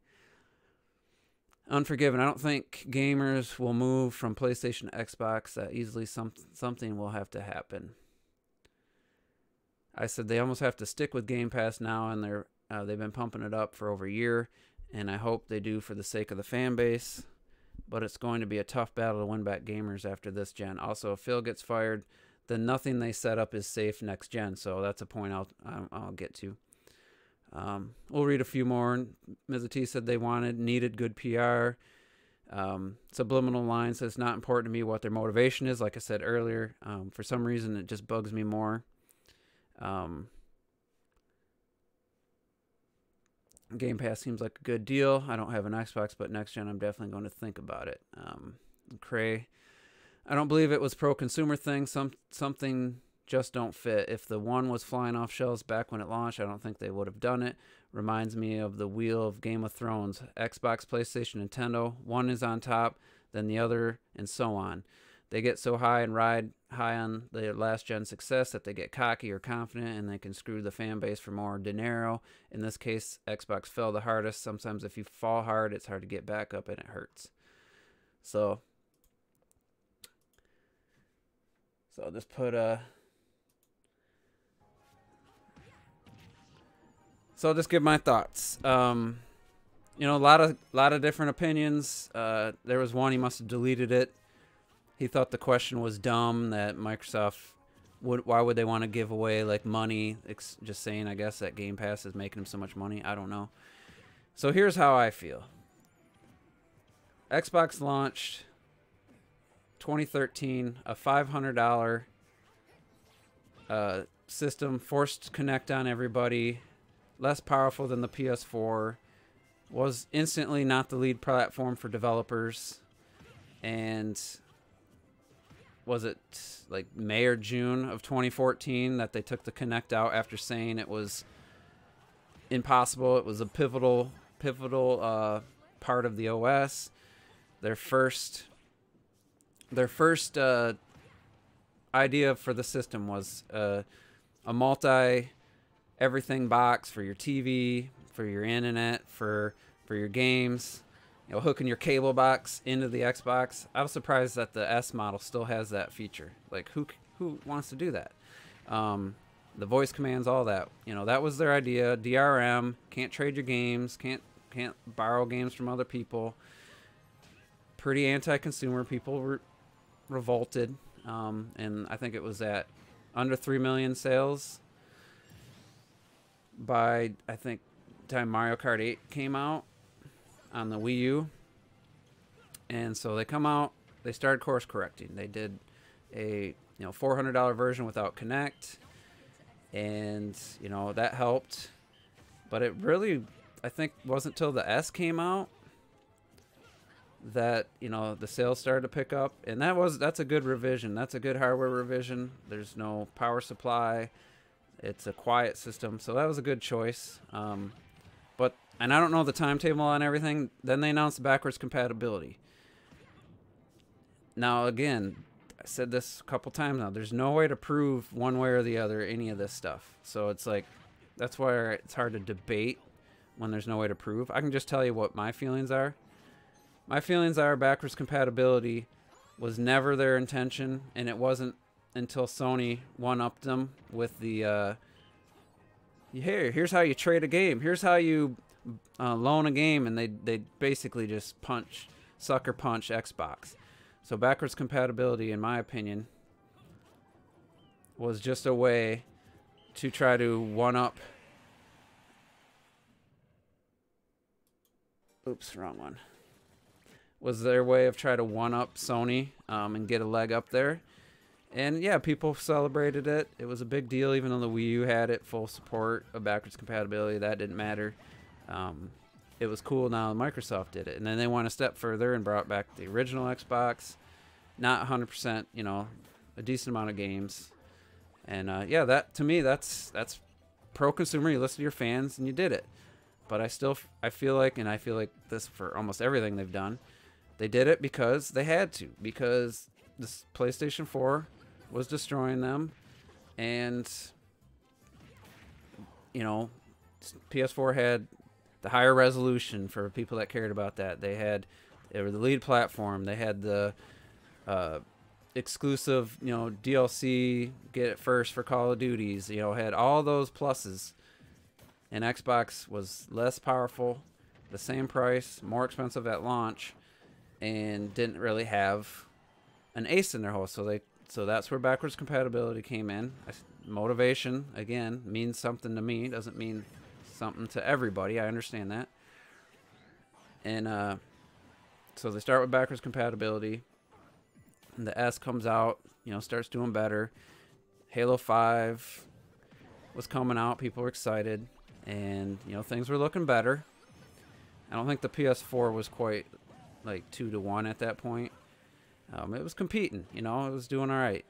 Speaker 1: Unforgiven. I don't think gamers will move from PlayStation to Xbox that easily. Something will have to happen. I said they almost have to stick with Game Pass now, and they've been pumping it up for over a year. And I hope they do for the sake of the fan base. But it's going to be a tough battle to win back gamers after this gen. Also, if Phil gets fired, then nothing they set up is safe next gen. So that's a point I'll get to. We'll read a few more. Ms. T said they needed good PR. Subliminal line says, not important to me what their motivation is. Like I said earlier, for some reason it just bugs me more. Game Pass seems like a good deal. I don't have an Xbox, but next gen I'm definitely going to think about it. Cray, I don't believe it was pro-consumer thing. Something just don't fit. If the one was flying off shelves back when it launched, I don't think they would have done it. Reminds me of the wheel of Game of Thrones. Xbox, PlayStation, Nintendo. One is on top, then the other, and so on. They get so high and ride high on their last gen success that they get cocky or confident, and they can screw the fan base for more dinero. In this case, Xbox fell the hardest. Sometimes if you fall hard, it's hard to get back up, and it hurts. So I'll just put So I'll just give my thoughts. A lot of different opinions. There was one, he must have deleted it. He thought the question was dumb, that Microsoft why would they want to give away like money? Just saying, I guess that Game Pass is making them so much money. I don't know. So here's how I feel. Xbox launched 2013, a $500 system, forced to connect on everybody, less powerful than the PS4, was instantly not the lead platform for developers, and was it like May or June of 2014 that they took the Kinect out after saying it was impossible? It was a pivotal part of the OS. Their first idea for the system was a multi everything box for your TV, for your internet, for your games. You know, hooking your cable box into the Xbox. I was surprised that the S model still has that feature. Like, who wants to do that? The voice commands, all that. You know, that was their idea. DRM, can't trade your games, can't borrow games from other people. Pretty anti-consumer. People revolted, and I think it was at under 3 million sales by, I think, the time Mario Kart 8 came out on the Wii U. And so they come out, they started course correcting. They did a $400 version without Kinect, and that helped. But it really, I think, wasn't till the S came out that the sales started to pick up, and that's a good revision. That's a good hardware revision. There's no power supply. It's a quiet system, so that was a good choice. And I don't know the timetable on everything. Then they announced backwards compatibility. Now, again, I said this a couple times now. There's no way to prove one way or the other any of this stuff. So it's like, that's why it's hard to debate when there's no way to prove. I can just tell you what my feelings are. My feelings are backwards compatibility was never their intention, and it wasn't until Sony one-upped them with the, here's how you trade a game. Here's how you loan a game, and they basically just sucker punch Xbox. So backwards compatibility, in my opinion, was just a way to try to one-up. Oops, wrong one. Was their way of trying to one-up Sony and get a leg up there. And yeah, people celebrated it. It was a big deal, even though the Wii U had it, full support of backwards compatibility. That didn't matter. It was cool now Microsoft did it. And then they went a step further and brought back the original Xbox. Not 100%, a decent amount of games. And yeah, that to me, that's pro-consumer. You listen to your fans and you did it. But I feel like this for almost everything they've done, they did it because they had to. Because this PlayStation 4 was destroying them. And, PS4 had the higher resolution for people that cared about that. They were the lead platform. They had the exclusive, DLC, get it first for Call of Duties. Had all those pluses. And Xbox was less powerful, the same price, more expensive at launch, and didn't really have an ace in their hole. So that's where backwards compatibility came in. Motivation, again, means something to me. Doesn't mean something to everybody. I understand that. And so they start with backwards compatibility. And the S comes out, starts doing better. Halo 5 was coming out. People were excited. And, things were looking better. I don't think the PS4 was quite like 2-to-1 at that point. It was competing, it was doing all right.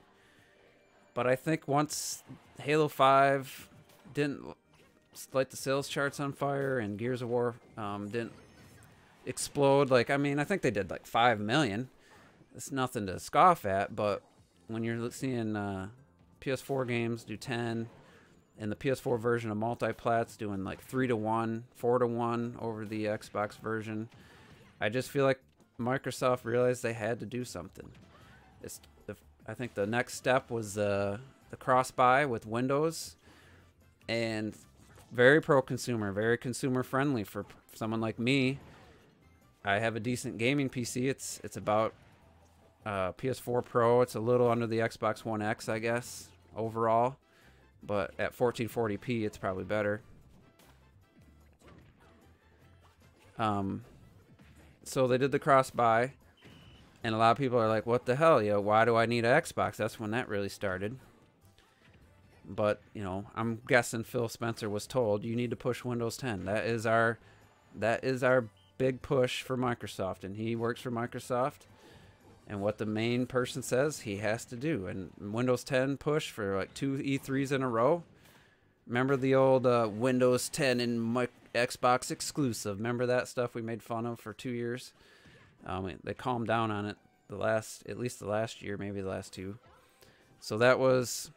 Speaker 1: But I think once Halo 5 didn't light the sales charts on fire and Gears of War didn't explode, I think they did like 5 million. It's nothing to scoff at, but when you're seeing PS4 games do 10, and the PS4 version of multiplats doing like 3-to-1, 4-to-1 over the Xbox version, I just feel like Microsoft realized they had to do something. I think the next step was the cross-buy with Windows, and very pro-consumer, very consumer-friendly for someone like me. I have a decent gaming PC. It's about PS4 Pro. It's a little under the Xbox One X, I guess, overall, but at 1440p, it's probably better. So they did the cross-buy, and a lot of people are like, what the hell, yo, why do I need an Xbox? That's when that really started. But, you know, I'm guessing Phil Spencer was told, you need to push Windows 10. That is our big push for Microsoft, and he works for Microsoft, and what the main person says, he has to do. And Windows 10 push for like 2 E3s in a row. Remember the old Windows 10 and Xbox exclusive? Remember that stuff we made fun of for 2 years? They calmed down on it at least the last year, maybe the last 2. So that was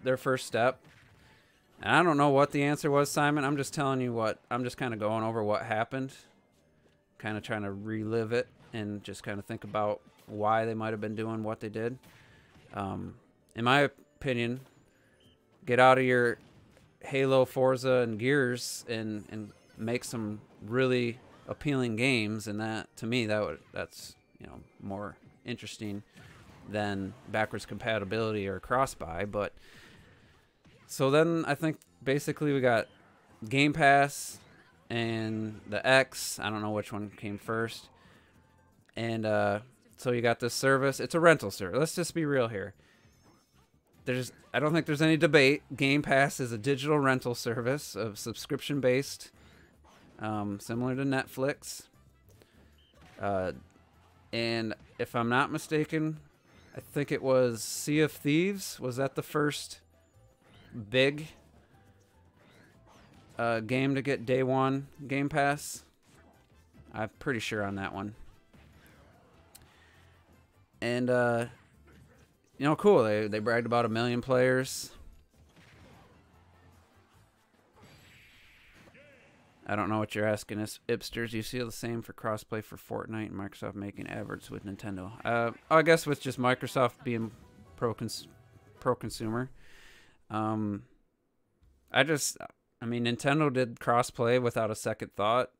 Speaker 1: their first step. And I don't know what the answer was, Simon. I'm just telling you I'm just kind of going over what happened, kind of trying to relive it and just kind of think about why they might have been doing what they did. In my opinion, get out of your Halo, Forza, and Gears and make some really appealing games, and that, to me, that's you know, more interesting than backwards compatibility or cross-buy. But so then I think basically we got Game Pass and the X. I don't know which one came first. And so you got this service. It's a rental service. Let's just be real here. I don't think there's any debate. Game Pass is a digital rental service of subscription-based, similar to Netflix. And if I'm not mistaken, I think it was Sea of Thieves. Was that the first big game to get day one Game Pass? I'm pretty sure on that one. And you know, cool. They bragged about 1 million players. I don't know what you're asking us, Ipsters. You feel the same for crossplay for Fortnite and Microsoft making adverts with Nintendo? I guess with just Microsoft being pro-consumer. I mean, Nintendo did crossplay without a second thought.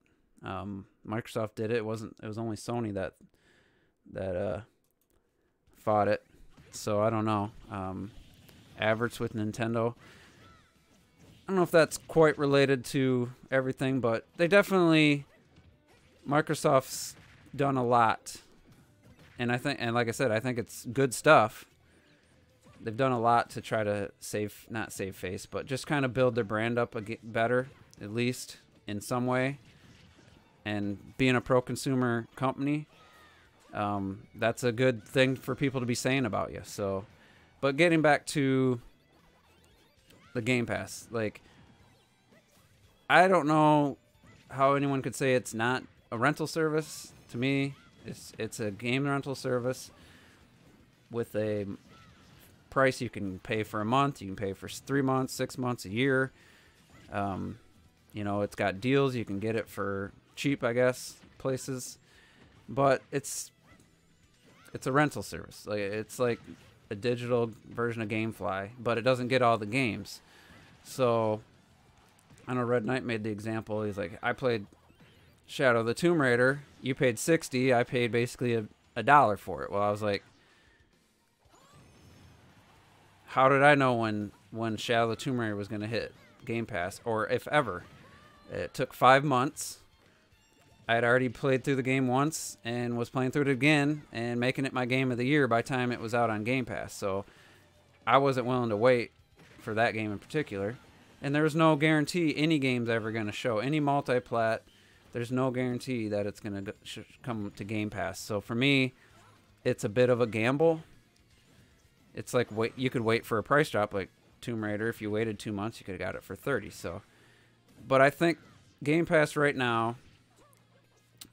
Speaker 1: Microsoft did it. It was only Sony that fought it. So I don't know. Adverts with Nintendo. I don't know if that's quite related to everything, but they definitely, Microsoft's done a lot. And like I said, I think it's good stuff. They've done a lot to try to not save face, but just kind of build their brand up better, at least in some way. And being a pro-consumer company, that's a good thing for people to be saying about you. So, but getting back to the Game Pass, like, I don't know how anyone could say it's not a rental service. To me, it's a game rental service with a price you can pay for a month, you can pay for 3 months, 6 months, a year. You know, it's got deals, you can get it for cheap, I guess, places. But it's a rental service. Like, it's like a digital version of GameFly, but it doesn't get all the games. So I know Red Knight made the example. He's like, I played Shadow of the Tomb Raider. You paid $60. I paid basically a dollar for it. Well, I was like, how did I know when Shadow of the Tomb Raider was going to hit Game Pass, or if ever? It took 5 months. I had already played through the game once and was playing through it again and making it my game of the year by the time it was out on Game Pass. So I wasn't willing to wait for that game in particular. And there was no guarantee any game's ever going to show. Any multi-plat, there's no guarantee that it's going to come to Game Pass. So for me, it's a bit of a gamble. It's like you could wait for a price drop like Tomb Raider. If you waited 2 months, you could have got it for $30. So, but I think Game Pass right now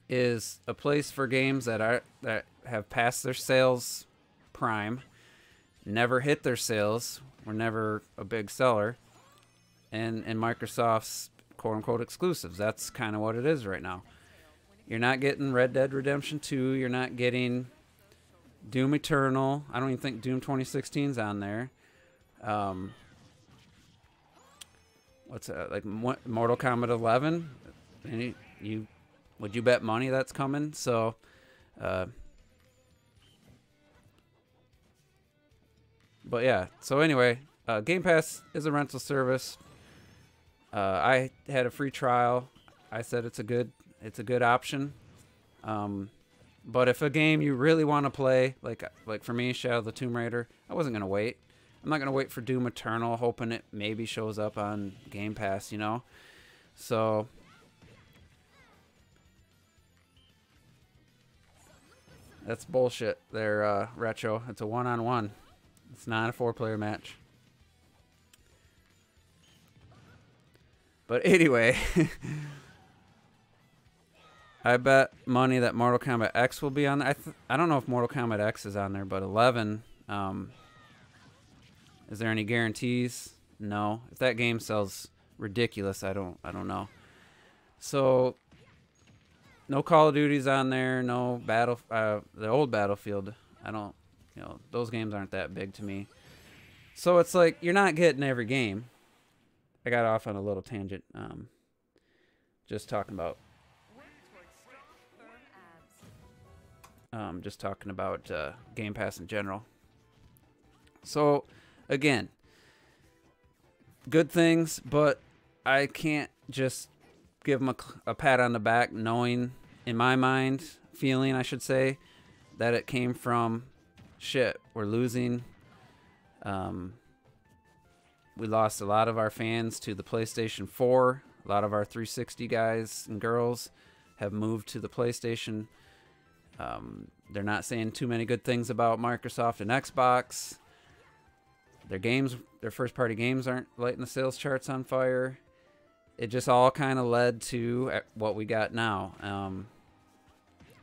Speaker 1: is a place for games that have passed their sales prime, never hit their sales, were never a big seller, and Microsoft's quote-unquote exclusives. That's kind of what it is right now. You're not getting Red Dead Redemption 2. You're not getting Doom Eternal. I don't even think Doom 2016's on there. What's that, like Mortal Kombat 11? Would you bet money that's coming? So But yeah, so anyway, Game Pass is a rental service. I had a free trial. I said it's a good option. But if a game you really want to play, like for me, Shadow of the Tomb Raider, I wasn't gonna wait. I'm not gonna wait for Doom Eternal, hoping it maybe shows up on Game Pass, you know. So that's bullshit. They're retro. It's a one-on-one. It's not a 4-player match. But anyway, I bet money that Mortal Kombat X will be on there. I don't know if Mortal Kombat X is on there, but 11. Is there any guarantees? No. If that game sells ridiculous, I don't know. So no Call of Duty's on there. No the old Battlefield. I don't. Those games aren't that big to me. So it's like you're not getting every game. I got off on a little tangent. Just talking about Game Pass in general. So again, good things, but I can't just give them a pat on the back, knowing in my mind, feeling I should say, that it came from shit. We're losing. We lost a lot of our fans to the PlayStation 4. A lot of our 360 guys and girls have moved to the PlayStation. They're not saying too many good things about Microsoft and Xbox. Their first-party games aren't lighting the sales charts on fire. It just all kind of led to what we got now.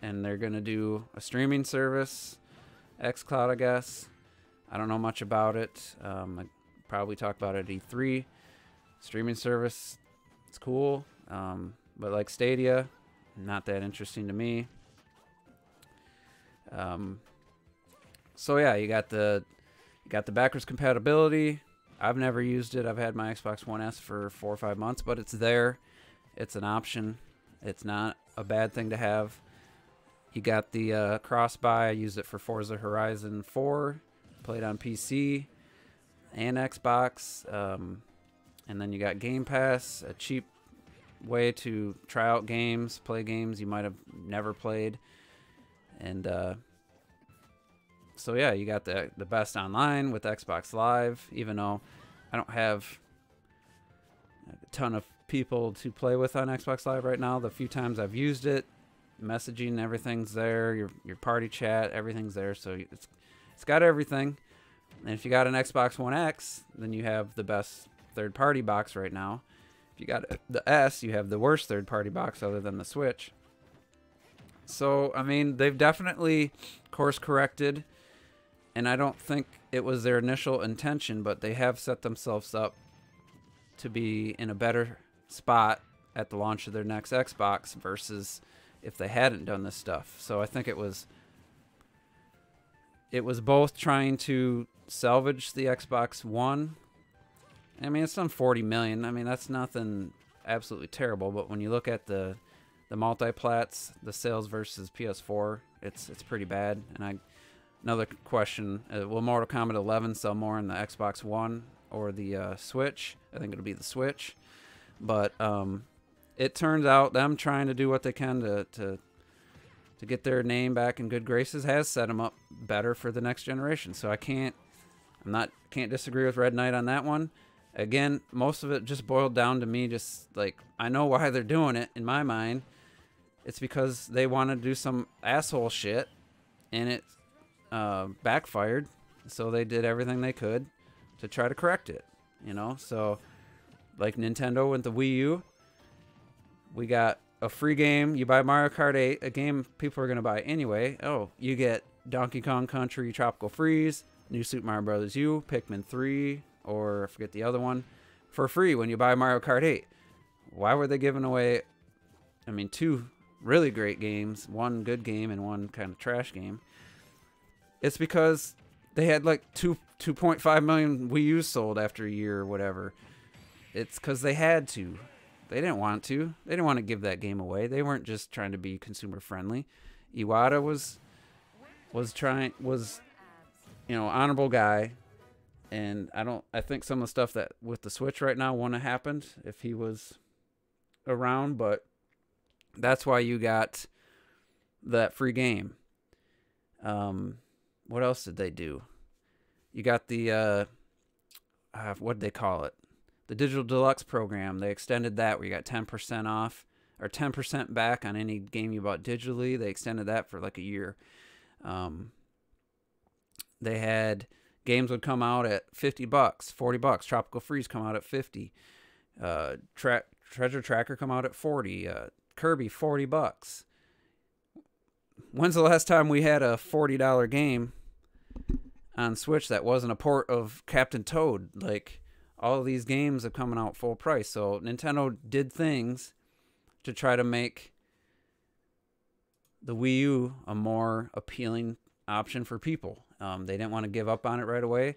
Speaker 1: And they're going to do a streaming service, xCloud, I guess. I don't know much about it. I probably talk about it at E3. Streaming service, it's cool. But like Stadia, not that interesting to me. So yeah, you got the backwards compatibility. I've never used it. I've had my Xbox One S for 4 or 5 months, but it's there. It's an option. It's not a bad thing to have. You got the cross-buy. I used it for Forza Horizon 4. Played on PC and Xbox. And then you got Game Pass, a cheap way to try out games, play games you might have never played. And so yeah, you got the best online with Xbox Live, even though I don't have a ton of people to play with on Xbox Live right now. The few times I've used it, messaging, everything's there. Your party chat, everything's there. So it's got everything. And if you got an Xbox One X, then you have the best third-party box right now. If you got the S, you have the worst third-party box other than the Switch. So, I mean, they've definitely course-corrected, and I don't think it was their initial intention, but they have set themselves up to be in a better spot at the launch of their next Xbox versus if they hadn't done this stuff. So I think it was both trying to salvage the Xbox One. I mean, it's done 40 million. I mean, that's nothing absolutely terrible, but when you look at the multi-plats, the sales versus PS4, it's pretty bad. And another question, will Mortal Kombat 11 sell more on the Xbox One or the Switch? I think it'll be the Switch. But it turns out them trying to do what they can to get their name back in good graces has set them up better for the next generation. So I can't disagree with Red Knight on that one. Again, most of it just boiled down to me just like, I know why they're doing it in my mind. It's because they want to do some asshole shit, and it backfired. So they did everything they could to try to correct it, you know? So like Nintendo with the Wii U, we got a free game. You buy Mario Kart 8, a game people are going to buy anyway. Oh, you get Donkey Kong Country Tropical Freeze, New Super Mario Bros. U, Pikmin 3, or I forget the other one, for free when you buy Mario Kart 8. Why were they giving away, I mean, 2 really great games, one good game and one kind of trash game? It's because they had like 2.5 million Wii U's sold after a year or whatever. It's because they had to. They didn't want to. They didn't want to give that game away. They weren't just trying to be consumer friendly. Iwata was honorable guy. And I think some of the stuff that with the Switch right now wouldn't have happened if he was around, but that's why you got that free game. What else did they do? You got the what'd they call it? The Digital Deluxe program. They extended that where you got 10% off or 10% back on any game you bought digitally. They extended that for like a year. They had games would come out at $50, $40. Tropical Freeze come out at 50. Treasure Tracker come out at 40. Kirby $40. When's the last time we had a $40 game on Switch that wasn't a port of Captain Toad? Like, all of these games are coming out full price. So Nintendo did things to try to make the Wii U a more appealing option for people. They didn't want to give up on it right away.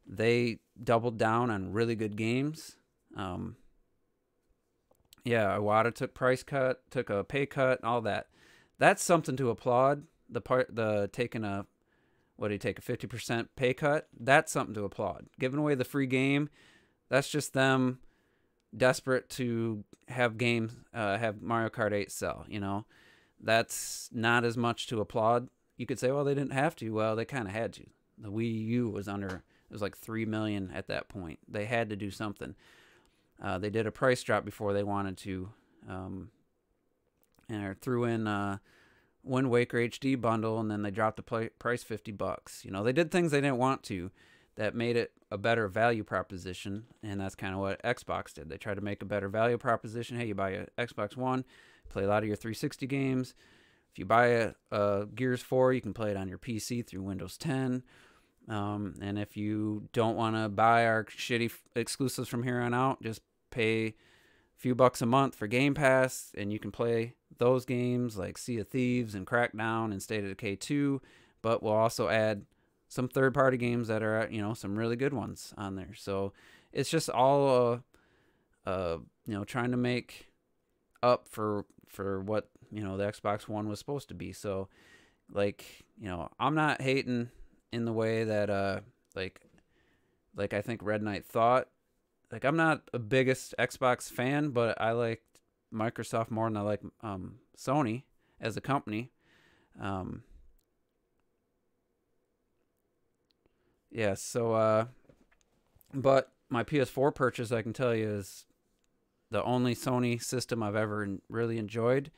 Speaker 1: They doubled down on really good games. Iwata took a pay cut, all that. That's something to applaud. The taking a 50% pay cut? That's something to applaud. Giving away the free game, that's just them desperate to have Mario Kart 8 sell, you know? That's not as much to applaud. You could say, well, they didn't have to. Well, they kind of had to. The Wii U was it was like 3 million at that point. They had to do something. They did a price drop before they wanted to, and threw in Wind Waker HD bundle, and then they dropped the price $50. You know, they did things they didn't want to that made it a better value proposition, and that's kind of what Xbox did. They tried to make a better value proposition. Hey, you buy a Xbox One, play a lot of your 360 games. If you buy a Gears 4, you can play it on your PC through Windows 10. And if you don't want to buy our shitty exclusives from here on out, just pay a few bucks a month for Game Pass, and you can play those games like Sea of Thieves and Crackdown and State of Decay 2, but we'll also add some third-party games that are, you know, some really good ones on there. So it's just all, you know, trying to make up for what, you know, the Xbox One was supposed to be. So, like, you know, I'm not hating in the way that, like I think Red Knight thought. Like, I'm not a biggest Xbox fan, but I like Microsoft more than I like Sony as a company. Yeah, so, but my PS4 purchase, I can tell you, is the only Sony system I've ever really enjoyed,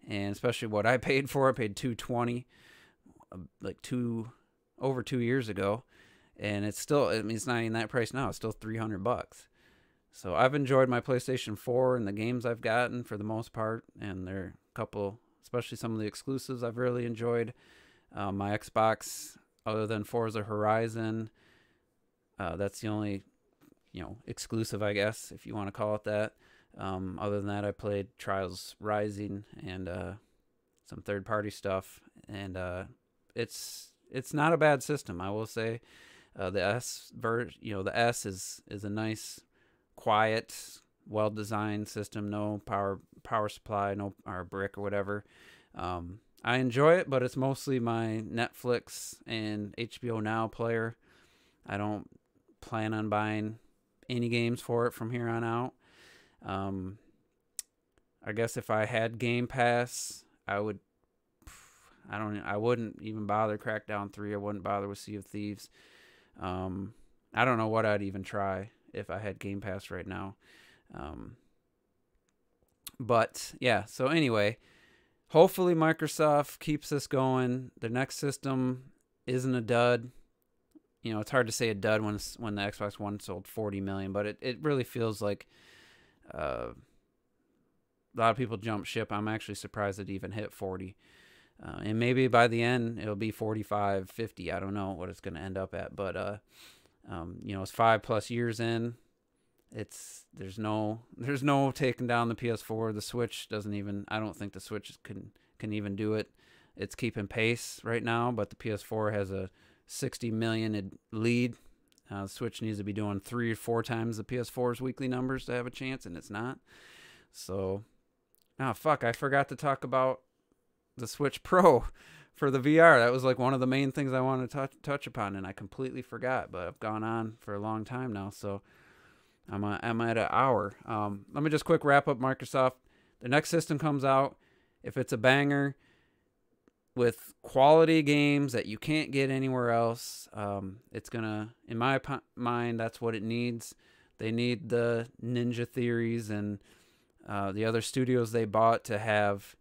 Speaker 1: and especially what I paid for. I paid $220, like over 2 years ago, and it's still, I mean, it's not even that price now. It's still $300. So I've enjoyed my PlayStation 4 and the games I've gotten for the most part, and there are a couple, especially some of the exclusives I've really enjoyed. My Xbox, other than Forza Horizon, that's the only, you know, exclusive, I guess, if you want to call it that. Other than that, I played Trials Rising and some third-party stuff, and it's not a bad system, I will say. The S is a nice, quiet, well-designed system. No power supply, no or brick or whatever. I enjoy it, but it's mostly my Netflix and HBO Now player. I don't plan on buying any games for it from here on out. I guess if I had Game Pass, I wouldn't even bother Crackdown 3. I wouldn't bother with Sea of Thieves. I don't know what I'd even try if I had Game Pass right now. But yeah, so anyway, hopefully Microsoft keeps this going. The next system isn't a dud. You know, it's hard to say a dud when the Xbox One sold 40 million, but it really feels like a lot of people jump ship. I'm actually surprised it even hit 40. And maybe by the end it'll be 45, 50. I don't know what it's going to end up at, but you know, it's 5+ years in. There's no taking down the PS4. The Switch doesn't even. I don't think the Switch can even do it. It's keeping pace right now, but the PS4 has a 60 million lead. The Switch needs to be doing 3 or 4 times the PS4's weekly numbers to have a chance, and it's not. So, fuck, I forgot to talk about the Switch Pro for the VR. That was like one of the main things I wanted to touch upon, and I completely forgot. But I've gone on for a long time now, so I'm at an hour. Let me just quick wrap up Microsoft. The next system comes out. If it's a banger with quality games that you can't get anywhere else, it's gonna, in my mind, that's what it needs. They need the Ninja Theories and the other studios they bought to have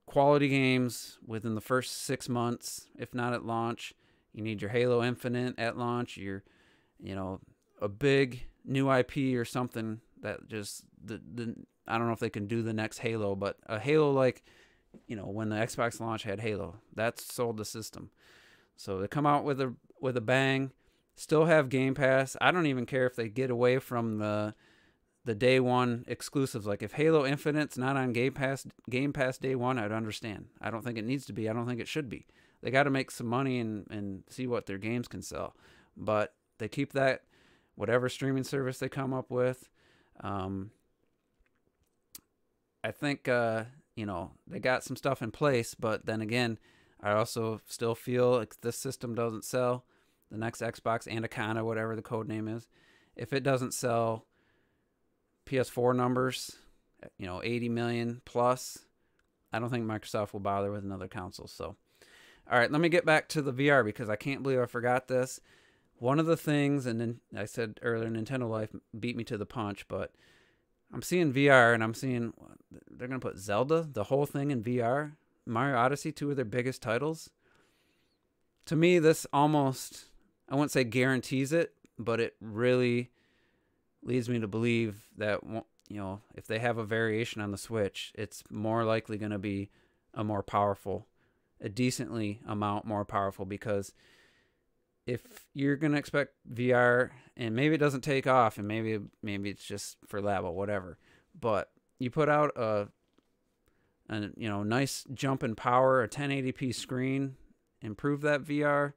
Speaker 1: quality games within the first 6 months, if not at launch. You need your Halo Infinite at launch. Your, a big new IP or something that just I don't know if they can do the next Halo, but a Halo like, when the Xbox launch had Halo, that sold the system. So they come out with a bang. Still have Game Pass. I don't even care if they get away from the day one exclusives. Like if Halo Infinite's not on Game Pass day one, I'd understand. I don't think it needs to be. I don't think it should be. They got to make some money and see what their games can sell. But they keep that, whatever streaming service they come up with. I think, they got some stuff in place, but then again, I also still feel like this system doesn't sell. The next Xbox, Anaconda, whatever the code name is, if it doesn't sell PS4 numbers, 80 million plus, I don't think Microsoft will bother with another console. So, all right, let me get back to the VR because I can't believe I forgot this. One of the things, and then I said earlier, Nintendo Life beat me to the punch, but I'm seeing VR and I'm seeing they're going to put Zelda, the whole thing in VR. Mario Odyssey, 2 of their biggest titles. To me, this almost, I wouldn't say guarantees it, but it really leads me to believe that, if they have a variation on the Switch, it's more likely going to be a decently amount more powerful, because if you're going to expect VR, and maybe it doesn't take off, and maybe it's just for lab or whatever, but you put out a nice jump in power, a 1080p screen, improve that VR.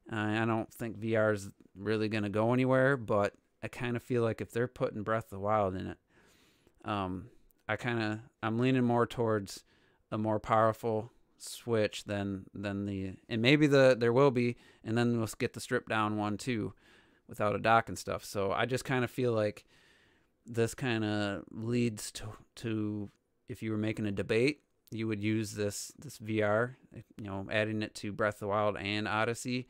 Speaker 1: I don't think VR is really going to go anywhere, but I kind of feel like if they're putting Breath of the Wild in it, I'm leaning more towards a more powerful Switch than and maybe there will be, and then we'll get the stripped down one too, without a dock and stuff. So I just kind of feel like this kind of leads to if you were making a debate, you would use this VR, adding it to Breath of the Wild and Odyssey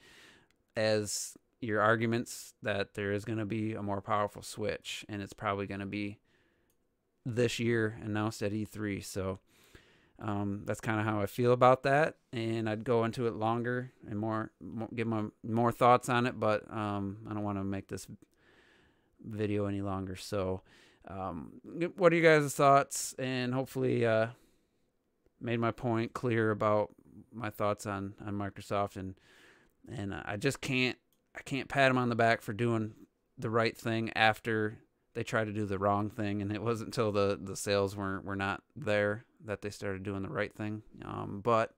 Speaker 1: as your arguments that there is going to be a more powerful Switch, and it's probably going to be this year announced at E3. So that's kind of how I feel about that, and I'd go into it longer and give my more thoughts on it, but I don't want to make this video any longer. So what are you guys' thoughts? And hopefully made my point clear about my thoughts on Microsoft, and I can't pat them on the back for doing the right thing after they tried to do the wrong thing, and it wasn't until the sales were not there that they started doing the right thing. But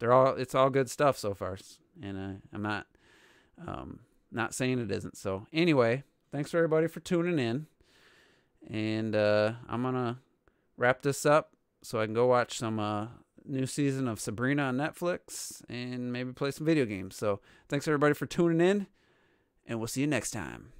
Speaker 1: it's all good stuff so far, and I'm not saying it isn't. So anyway, thanks for everybody for tuning in, and I'm gonna wrap this up so I can go watch some new season of Sabrina on Netflix and maybe play some video games. So thanks everybody for tuning in, and we'll see you next time.